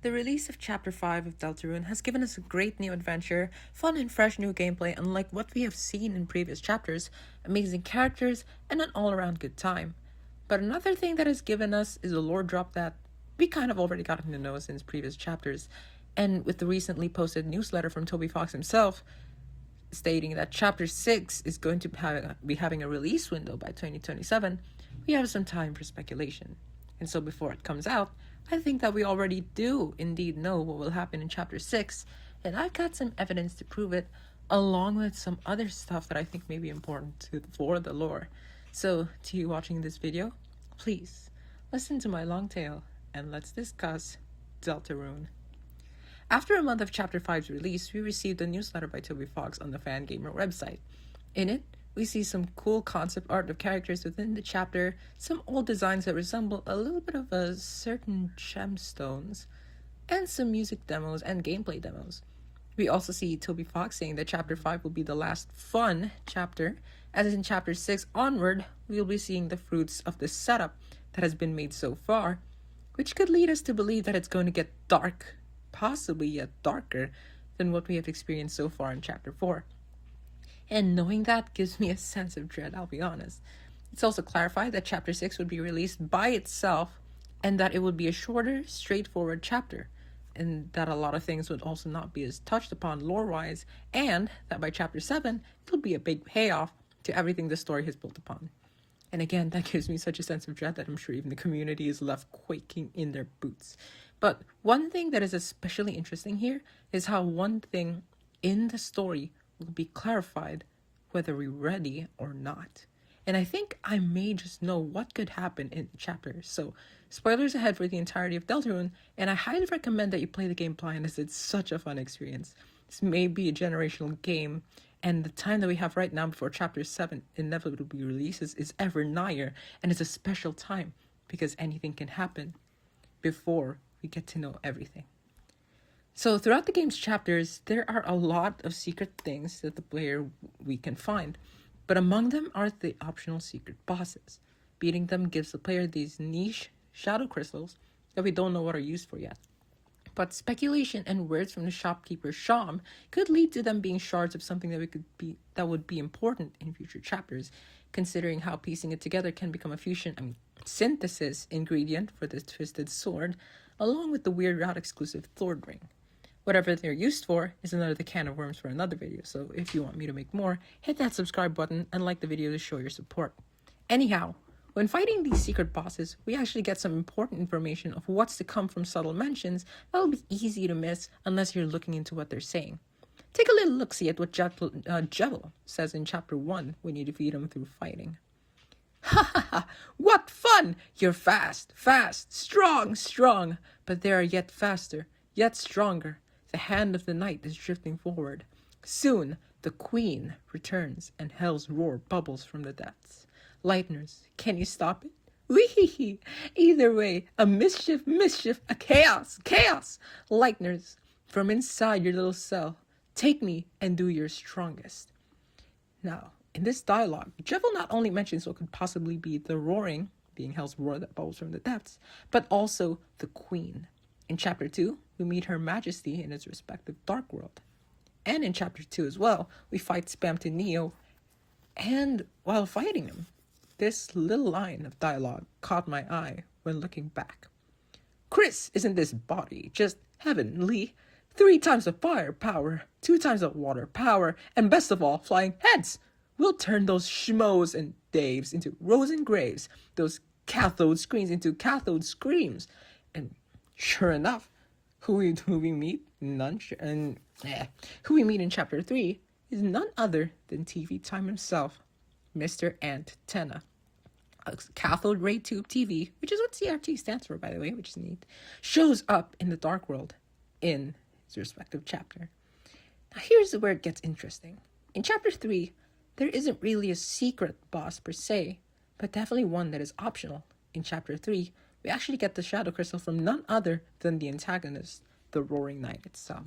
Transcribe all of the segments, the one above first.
The release of Chapter 5 of Deltarune has given us a great new adventure, fun and fresh new gameplay unlike what we have seen in previous chapters, amazing characters, and an all-around good time. But another thing that has given us is a lore drop that we kind of already gotten to know since previous chapters, and with the recently posted newsletter from Toby Fox himself, stating that Chapter 6 is going to be having a release window by 2027, we have some time for speculation. And so before it comes out, I think that we already do indeed know what will happen in Chapter 6, and I've got some evidence to prove it, along with some other stuff that I think may be important for the lore. So, to you watching this video, please listen to my long tale, and let's discuss Deltarune. After a month of Chapter 5's release, we received a newsletter by Toby Fox on the Fangamer website. In it, we see some cool concept art of characters within the chapter, some old designs that resemble a little bit of a certain gemstones, and some music demos and gameplay demos. We also see Toby Fox saying that Chapter 5 will be the last fun chapter, as in Chapter 6 onward, we will be seeing the fruits of the setup that has been made so far, which could lead us to believe that it's going to get dark, possibly yet darker than what we have experienced so far in Chapter 4. And knowing that gives me a sense of dread, I'll be honest. It's also clarified that Chapter 6 would be released by itself, and that it would be a shorter, straightforward chapter, and that a lot of things would also not be as touched upon lore-wise, and that by Chapter 7, it'll be a big payoff to everything the story has built upon. And again, that gives me such a sense of dread that I'm sure even the community is left quaking in their boots. But one thing that is especially interesting here is how one thing in the story will be clarified whether we're ready or not. And I think I may just know what could happen in the chapter. So, spoilers ahead for the entirety of Deltarune, and I highly recommend that you play the game blind as it's such a fun experience. This may be a generational game, and the time that we have right now before Chapter 7 inevitably releases is ever nigher, and it's a special time because anything can happen before we get to know everything. So throughout the game's chapters, there are a lot of secret things that the player we can find, but among them are the optional secret bosses. Beating them gives the player these niche shadow crystals that we don't know what are used for yet. But speculation and words from the shopkeeper Sham could lead to them being shards of something that would be important in future chapters, considering how piecing it together can become a synthesis ingredient for the twisted sword, along with the weird route exclusive Thord ring. Whatever they're used for is another can of worms for another video, so if you want me to make more, hit that subscribe button and like the video to show your support. Anyhow, when fighting these secret bosses, we actually get some important information of what's to come from subtle mentions that'll be easy to miss unless you're looking into what they're saying. Take a little look-see at what Jevil says in Chapter 1 when you defeat him through fighting. Ha ha ha! What fun! You're fast, strong, but they are yet faster, yet stronger. The hand of the night is drifting forward. Soon, the queen returns, and hell's roar bubbles from the depths. Lightners, can you stop it? Wee-hee-hee! Either way, a mischief, a chaos! Lightners, from inside your little cell, take me and do your strongest. Now, in this dialogue, Jevil not only mentions what could possibly be the roaring, being hell's roar that bubbles from the depths, but also the queen. In Chapter 2, we meet Her Majesty in its respective Dark World. And in Chapter 2 as well, we fight Spamton Neo, and while fighting him, this little line of dialogue caught my eye when looking back. Chris, isn't this body just heavenly? 3 times the fire power, 2 times the water power, and best of all, flying heads. We'll turn those schmoes and Daves into rows and graves, those cathode screens into cathode screams. And sure enough, who we meet in Chapter 3 is none other than TV Time himself, Mr. Antenna. A cathode ray tube TV, which is what CRT stands for, by the way, which is neat, shows up in the Dark World in his respective chapter. Now here's where it gets interesting. In Chapter 3, there isn't really a secret boss per se, but definitely one that is optional. In Chapter 3, we actually get the Shadow Crystal from none other than the antagonist, the Roaring Knight itself.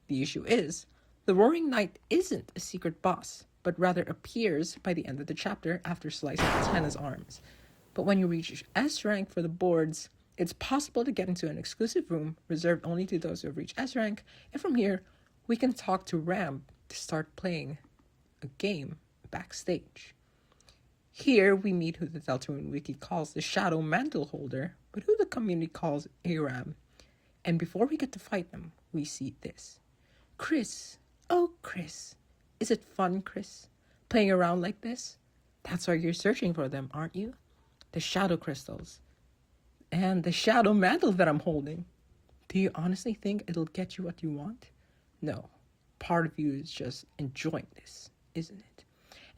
The issue is, the Roaring Knight isn't a secret boss, but rather appears by the end of the chapter after slicing Antenna's arms. But when you reach S rank for the boards, It's possible to get into an exclusive room reserved only to those who have reached S rank, and from here, we can talk to Ram to start playing a game backstage. Here, we meet who the Deltarune wiki calls the Shadow Mantle Holder, but who the community calls Aram. And before we get to fight them, we see this. Chris. Oh, Chris. Is it fun, Chris? Playing around like this? That's why you're searching for them, aren't you? The shadow crystals. And the shadow mantle that I'm holding. Do you honestly think it'll get you what you want? No. Part of you is just enjoying this, isn't it?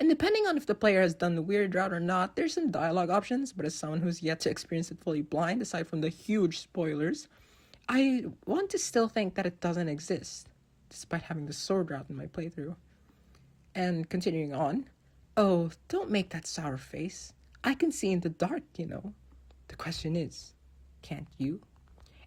And depending on if the player has done the weird route or not, there's some dialogue options, but as someone who's yet to experience it fully blind, aside from the huge spoilers, I want to still think that it doesn't exist, despite having the sword route in my playthrough. And continuing on, oh, don't make that sour face. I can see in the dark, you know. The question is, can't you?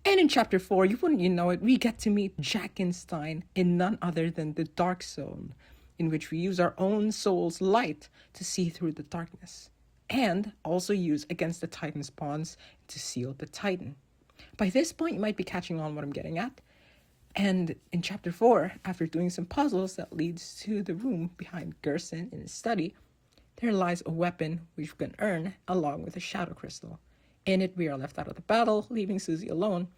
And in Chapter 4, you wouldn't know it, we get to meet Jackenstein in none other than the Dark Zone, in which we use our own soul's light to see through the darkness, and also use against the Titan spawns to seal the Titan. By this point, you might be catching on what I'm getting at. And in Chapter 4, after doing some puzzles that leads to the room behind Gerson in his study, there lies a weapon which we can earn along with a shadow crystal. In it, we are left out of the battle, leaving Susie alone,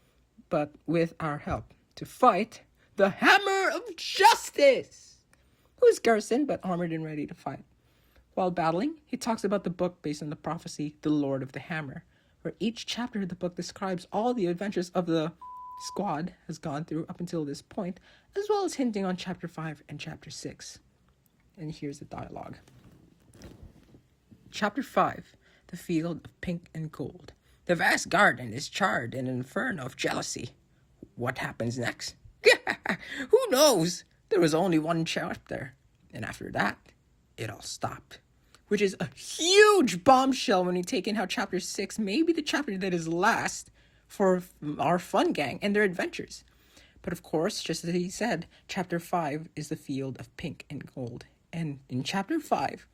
but with our help to fight the Hammer of Justice, who is Gerson but armored and ready to fight. While battling, he talks about the book based on the prophecy, The Lord of the Hammer, where each chapter of the book describes all the adventures of the squad has gone through up until this point, as well as hinting on Chapter 5 and Chapter 6. And here's the dialogue. Chapter 5, The Field of Pink and Gold. The vast garden is charred in an inferno of jealousy. What happens next? Who knows? There was only one chapter, and after that, it all stopped. Which is a huge bombshell when you take in how Chapter 6 may be the chapter that is last for our fun gang and their adventures. But of course, just as he said, Chapter 5 is the Field of Pink and Gold. And in Chapter 5,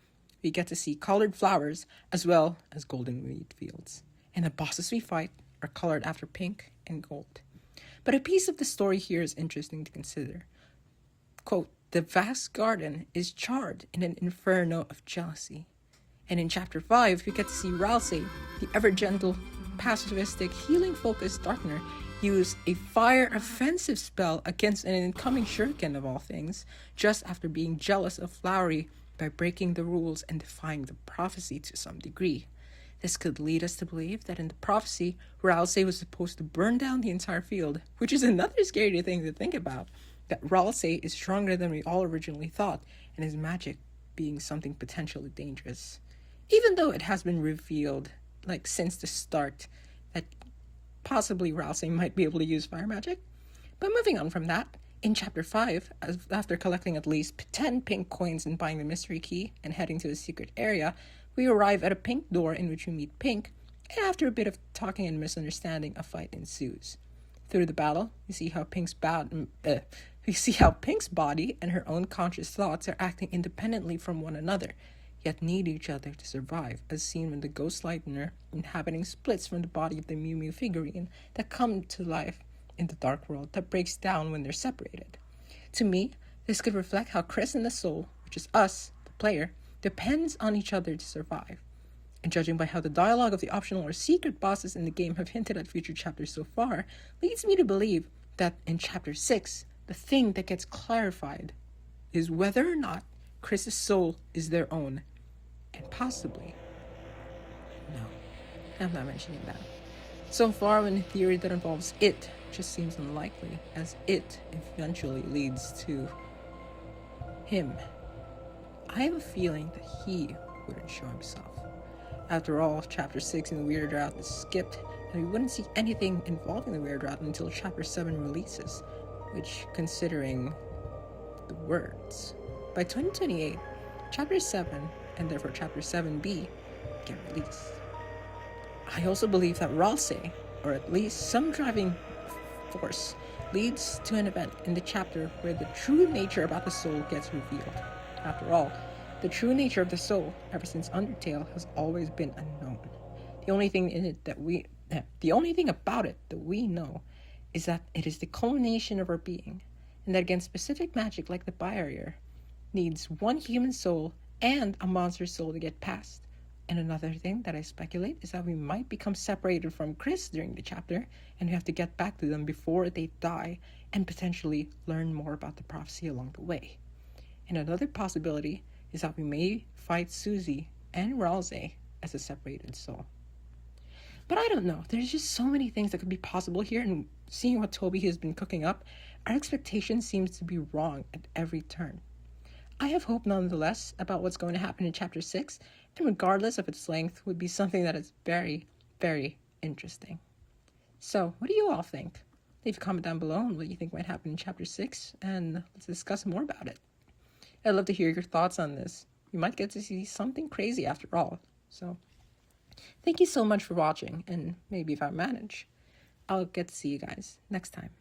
we get to see colored flowers as well as golden wheat fields. And the bosses we fight are colored after pink and gold. But a piece of the story here is interesting to consider. Quote, the vast garden is charred in an inferno of jealousy. And in Chapter 5, we get to see Ralsei, the ever-gentle, pacifistic, healing-focused Darkner, use a fire offensive spell against an incoming shuriken of all things, just after being jealous of Flowery by breaking the rules and defying the prophecy to some degree. This could lead us to believe that in the prophecy, Ralsei was supposed to burn down the entire field, which is another scary thing to think about, that Ralsei is stronger than we all originally thought, and his magic being something potentially dangerous. Even though it has been revealed, since the start, that possibly Ralsei might be able to use fire magic. But moving on from that, in Chapter 5, after collecting at least 10 pink coins and buying the mystery key and heading to a secret area, we arrive at a pink door in which we meet Pink, and after a bit of talking and misunderstanding, a fight ensues. Through the battle, we see how Pink's body and her own conscious thoughts are acting independently from one another, yet need each other to survive, as seen when the ghost lightner inhabiting splits from the body of the Mew Mew figurine that come to life in the dark world that breaks down when they're separated. To me, this could reflect how Chris and the soul, which is us, the player, depends on each other to survive. And judging by how the dialogue of the optional or secret bosses in the game have hinted at future chapters so far, leads me to believe that in Chapter 6, the thing that gets clarified is whether or not Chris's soul is their own. And possibly, no, I'm not mentioning that. So far, when a theory that involves it just seems unlikely, as it eventually leads to him. I have a feeling that he wouldn't show himself. After all, Chapter 6 in the Weird Route is skipped, and we wouldn't see anything involving the Weird Route until Chapter 7 releases, which, considering the words, by 2028, Chapter 7, and therefore Chapter 7b, get released. I also believe that Ralsei, or at least some driving force, leads to an event in the chapter where the true nature about the soul gets revealed. After all, the true nature of the soul, ever since Undertale, has always been unknown. The only thing in it that The only thing about it that we know is that it is the culmination of our being, and that against specific magic like the barrier needs one human soul and a monster soul to get past. And another thing that I speculate is that we might become separated from Chris during the chapter, and we have to get back to them before they die and potentially learn more about the prophecy along the way. And another possibility is that we may fight Susie and Ralsei as a separated soul. But I don't know. There's just so many things that could be possible here, and seeing what Toby has been cooking up, our expectation seems to be wrong at every turn. I have hope nonetheless about what's going to happen in Chapter 6, and regardless of its length, would be something that is very, very interesting. So, what do you all think? Leave a comment down below on what you think might happen in Chapter 6, and let's discuss more about it. I'd love to hear your thoughts on this. You might get to see something crazy after all. So, thank you so much for watching, and maybe if I manage, I'll get to see you guys next time.